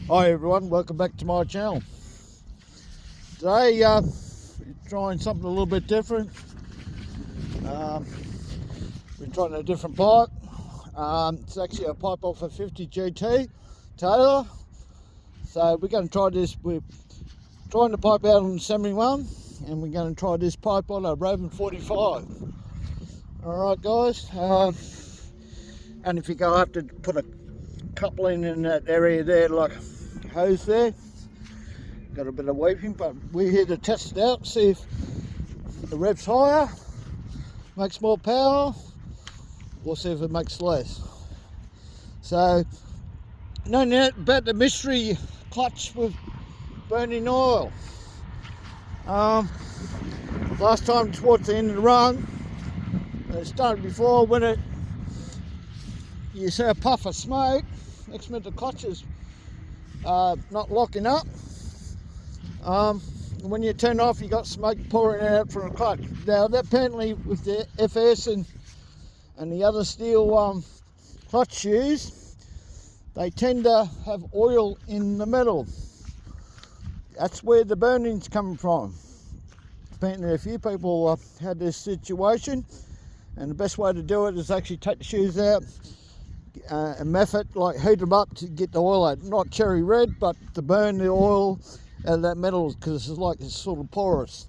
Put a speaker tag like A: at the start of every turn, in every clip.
A: Hi everyone, welcome back to my channel. Today we're trying something a little bit different. We're trying a different pipe. It's actually a pipe off a 50 GT Taylor. So we're going to try this. We're trying the pipe out on 71 and we're going to try this pipe on a Rovan 45. Alright guys, and if you go up to put a coupling in that area there, like hose there, got a bit of weeping, but we're here to test it out, see if the rev's higher, makes more power, or see if it makes less. So, knowing that about the mystery clutch with burning oil. Last time towards the end of the run, it started before, when you see a puff of smoke, next minute the clutch is not locking up. When you turn off, you got smoke pouring out from the clutch. Now that apparently with the FS and the other steel clutch shoes, they tend to have oil in the metal. That's where the burning's coming from. Apparently a few people had this situation, and the best way to do it is actually take the shoes out, a method like heat them up to get the oil out, not cherry red, but to burn the oil out of that metal, because it's sort of porous.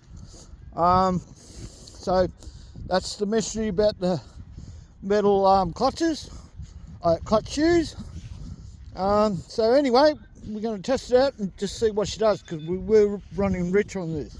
A: So that's the mystery about the metal clutch shoes. So anyway, we're going to test it out and just see what she does, because we're running rich on this.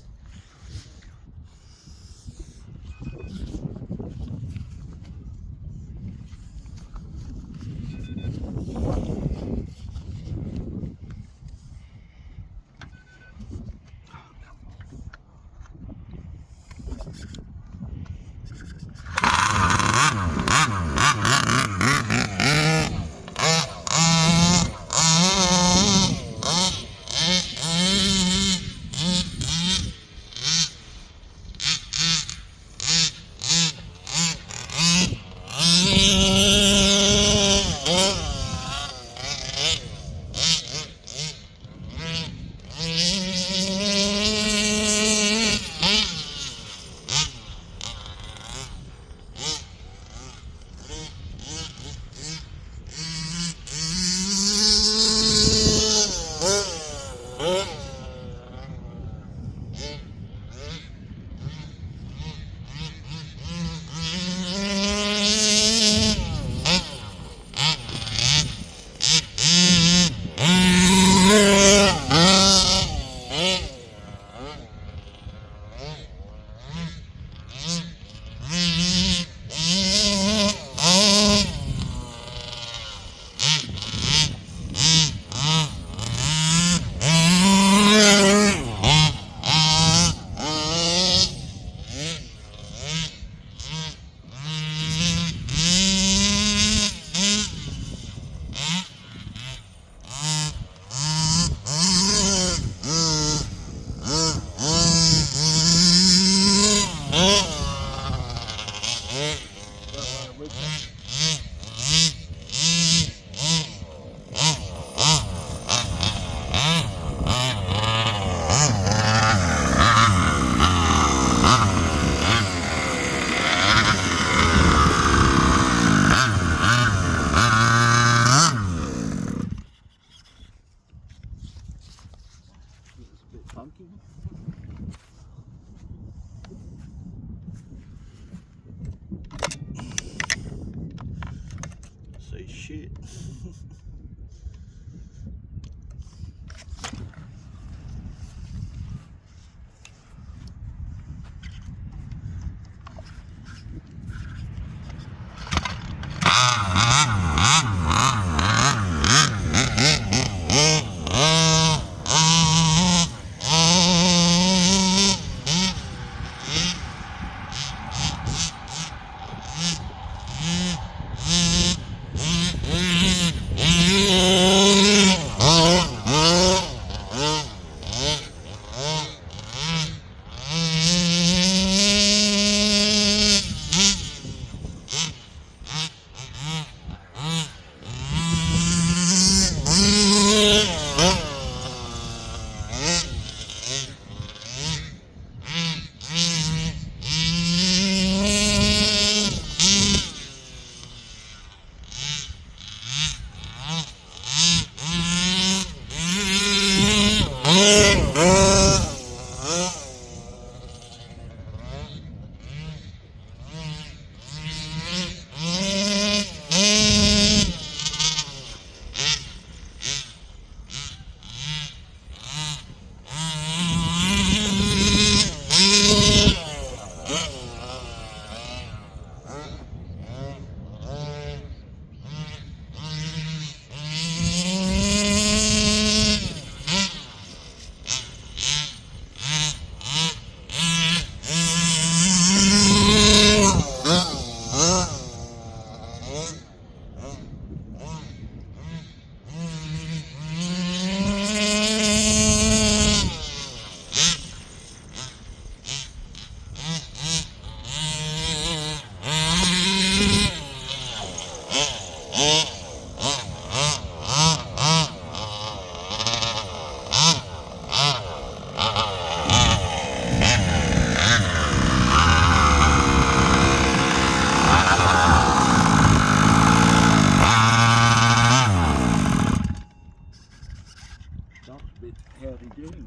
A: getting.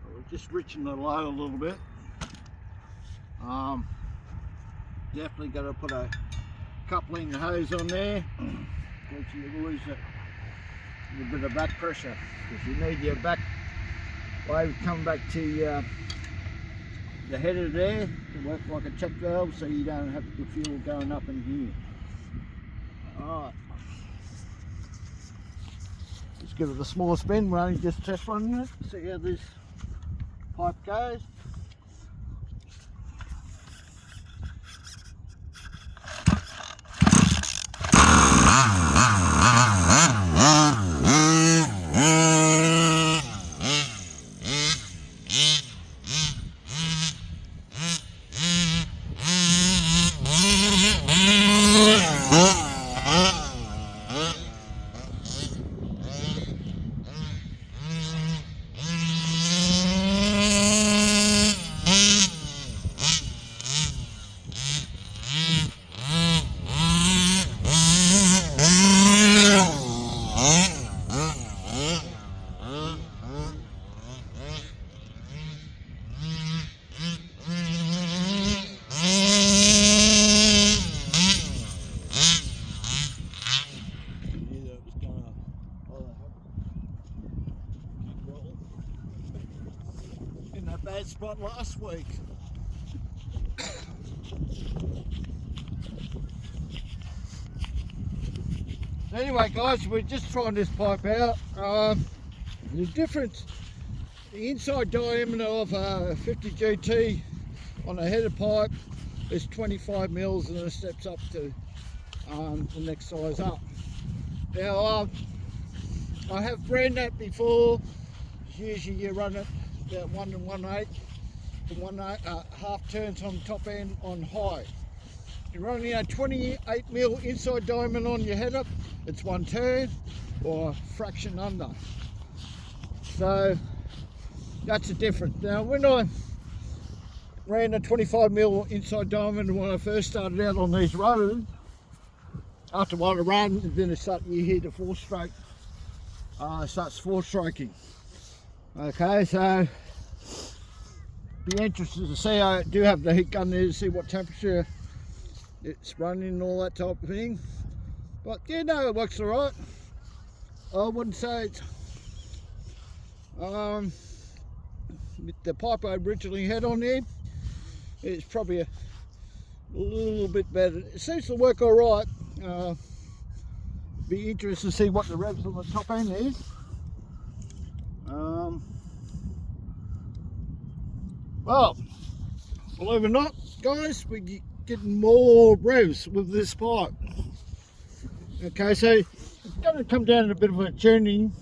A: So we're just reaching the low a little bit. Definitely got to put a coupling hose on there, because you lose a little bit of back pressure, because you need your back wave coming back to the header there to work like a check valve, so you don't have the fuel going up in here. Alright, let's give it a small spin. We're only just test running it, see how this pipe goes. In that bad spot last week. Anyway guys, we're just trying this pipe out. The difference, the inside diameter of a 50 GT on a header pipe is 25 mils, and it steps up to the next size up. Now I have ran that before. Usually you run it about 1 1/8 to half turns on top end on high. You're running a 28 mil inside diamond on your header, it's 1 turn or a fraction under. So that's the difference. Now when I ran a 25 mil inside diamond when I first started out on these roads, after one run, then you hear the 4-stroke, starts 4-stroking. Okay, so be interested to see. I do have the heat gun there to see what temperature it's running and all that type of thing. But yeah, no, it works alright. I wouldn't say it's with the pipe I originally had on there, it's probably a little bit better. It seems to work alright. Be interested to see what the revs on the top end is. Well, believe it or not, guys, we're getting more revs with this pipe. Okay, so it's going to come down to a bit of a tuning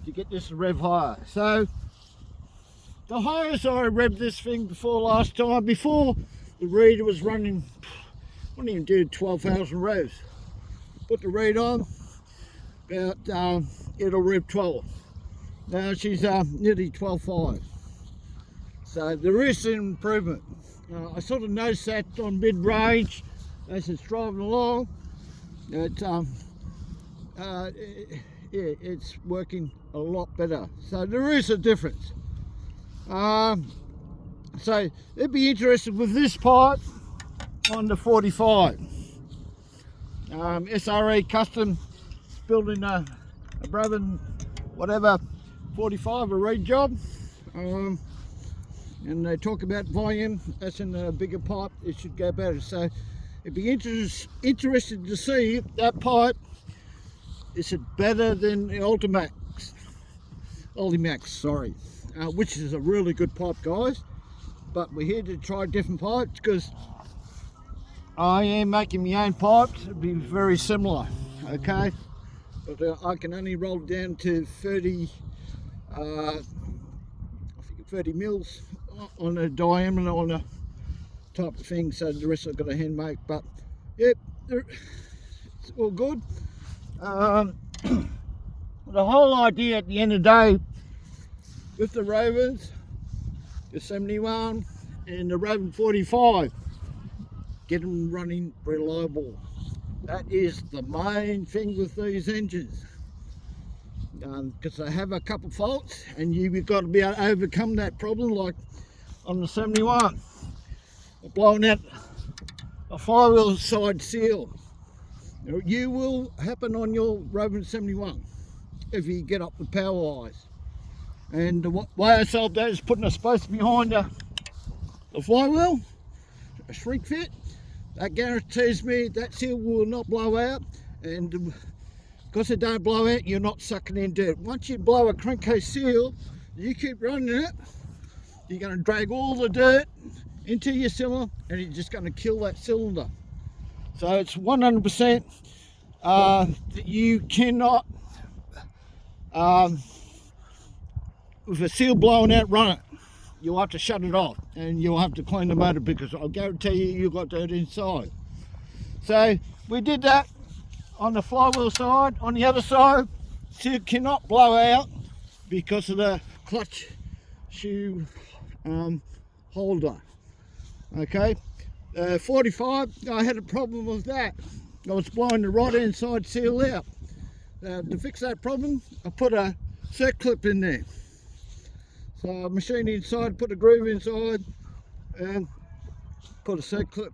A: to get this to rev higher. So the highest I revved this thing before last time, before the reader was running, I wouldn't even do 12,000 revs. Put the read on, about it'll rev 12. Now she's nearly 12.5. So there is an improvement. I sort of noticed that on mid-range as it's driving along. Yeah, it's working a lot better. So there is a difference. So it'd be interested with this pipe on the 45. SRE Custom building a Rovan whatever 45, a reed job. And they talk about volume, that's in a bigger pipe, it should go better. So it'd be interested to see if that pipe, is it better than the Ultimax, sorry, which is a really good pipe, guys. But we're here to try different pipes because I am making my own pipes. It'd be very similar, okay? But I can only roll down to 30 mils on a diameter on a type of thing, so the rest I've got to hand make. But yep, it's all good. The whole idea at the end of the day with the Rovans, the 71 and the Rovan 45, get them running reliable That is the main thing with these engines, because they have a couple faults, and you've got to be able to overcome that problem. Like on the 71, blowing out a flywheel side seal. You will happen on your Rovan 71 if you get up the power wise. And the way I solved that is putting a space behind the flywheel, a shrink fit. That guarantees me that seal will not blow out, and because it don't blow out, you're not sucking in dirt. Once you blow a crankcase seal, you keep running it, you're going to drag all the dirt into your cylinder, and you're just going to kill that cylinder. So it's 100% that you cannot, with a seal blowing out, run it. You'll have to shut it off, and you'll have to clean the motor, because I'll guarantee you've got dirt inside. So we did that on the flywheel side. On the other side, seal cannot blow out because of the clutch shoe holder. Okay, 45, I had a problem with that. I was blowing the right hand side seal out. To fix that problem, I put a circ clip in there. So I machined inside, put a groove inside, and put a circ clip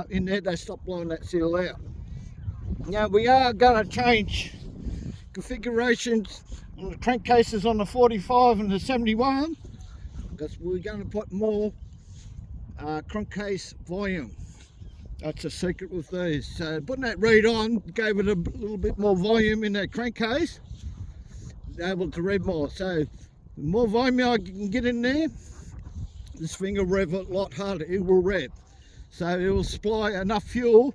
A: in there. They stopped blowing that seal out. Now we are going to change configurations on the crankcases on the 45 and the 71, because we're going to put more crankcase volume. That's a secret with these. So putting that reed on gave it a little bit more volume in that crankcase, able to rev more. So the more volume I can get in there, this thing will rev a lot harder. It will rev. So it will supply enough fuel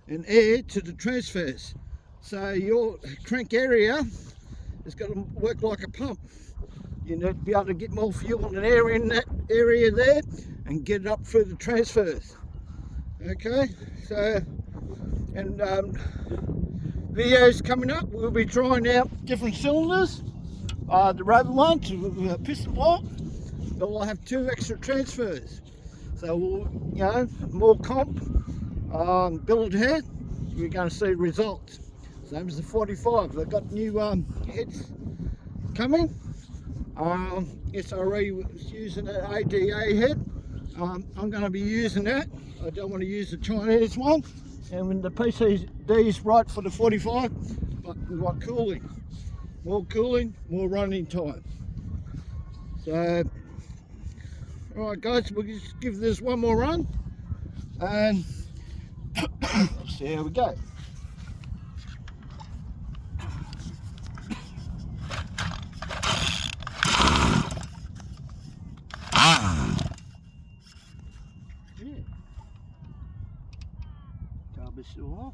A: and air to the transfers. So your crank area is going to work like a pump. You need to be able to get more fuel and air in that area there and get it up through the transfers. Okay, so, and videos coming up, we'll be trying out different cylinders. The Rovan ones with a piston block, but we'll have 2 extra transfers. So we'll, you know, more comp, billet head, we're going to see results. Same as the 45, they've got new heads coming. SRE was using an ADA head. I'm going to be using that. I don't want to use the Chinese one. And when the PCD's right for the 45, but we want cooling. More cooling, more running time. So, alright guys, we'll just give this one more run and see how we go. Carb still on.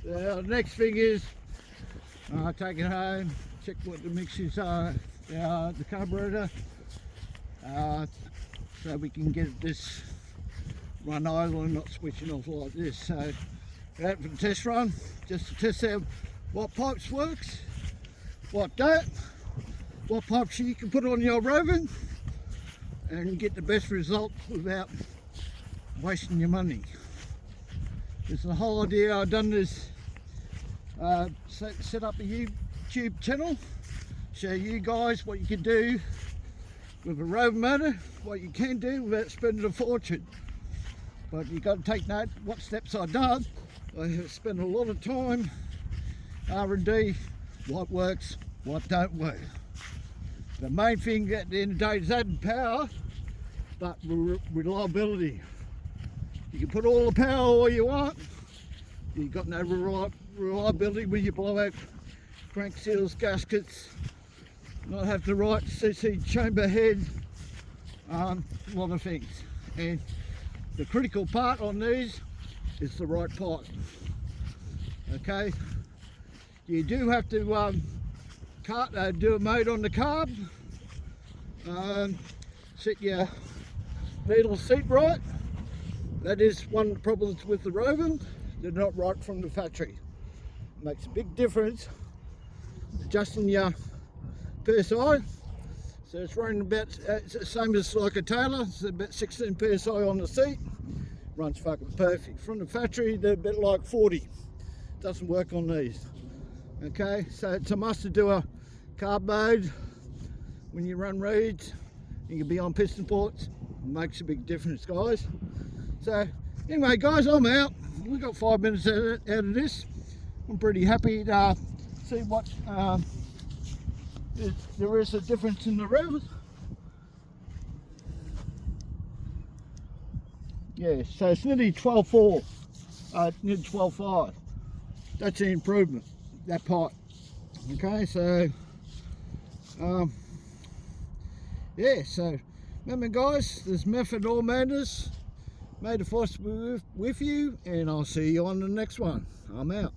A: So the next thing is take it home, check what the mixtures are, the carburetor, so we can get this run idle and not switching off like this. So we're out for the test run, just to test out what pipes works, what don't, what pipes you can put on your Rovan and get the best result without wasting your money. It's the whole idea. I've done this, set up a YouTube channel, show you guys what you can do with a Rovan motor, what you can do without spending a fortune. But you've got to take note what steps I've done. I have spent a lot of time R&D, what works, what don't work. The main thing at the end of the day is adding power, but reliability. You can put all the power all you want, you've got no reliability when you blow out crank seals, gaskets, not have the right CC chamber head, a lot of things. And the critical part on these is the right pipe. Okay, you do have to do a mode on the carb, set your needle seat right. That is one of the problems with the Rovan, they're not right from the factory. It makes a big difference adjusting your PSI. So it's running about, it's the same as like a Taylor, it's about 16 PSI on the seat. Runs fucking perfect. From the factory, they're a bit like 40. Doesn't work on these. Okay, so it's a must to do a carb mode when you run reeds. You can be on piston ports. It makes a big difference, guys. So anyway, guys, I'm out. We got 5 minutes out of this. I'm pretty happy to see what there is a difference in the revs. Yeah, so it's nearly 12.4, nearly 12.5. That's the improvement, that pipe. Okay, so yeah, so remember, guys, there's method all madness. May the force be with you, and I'll see you on the next one. I'm out.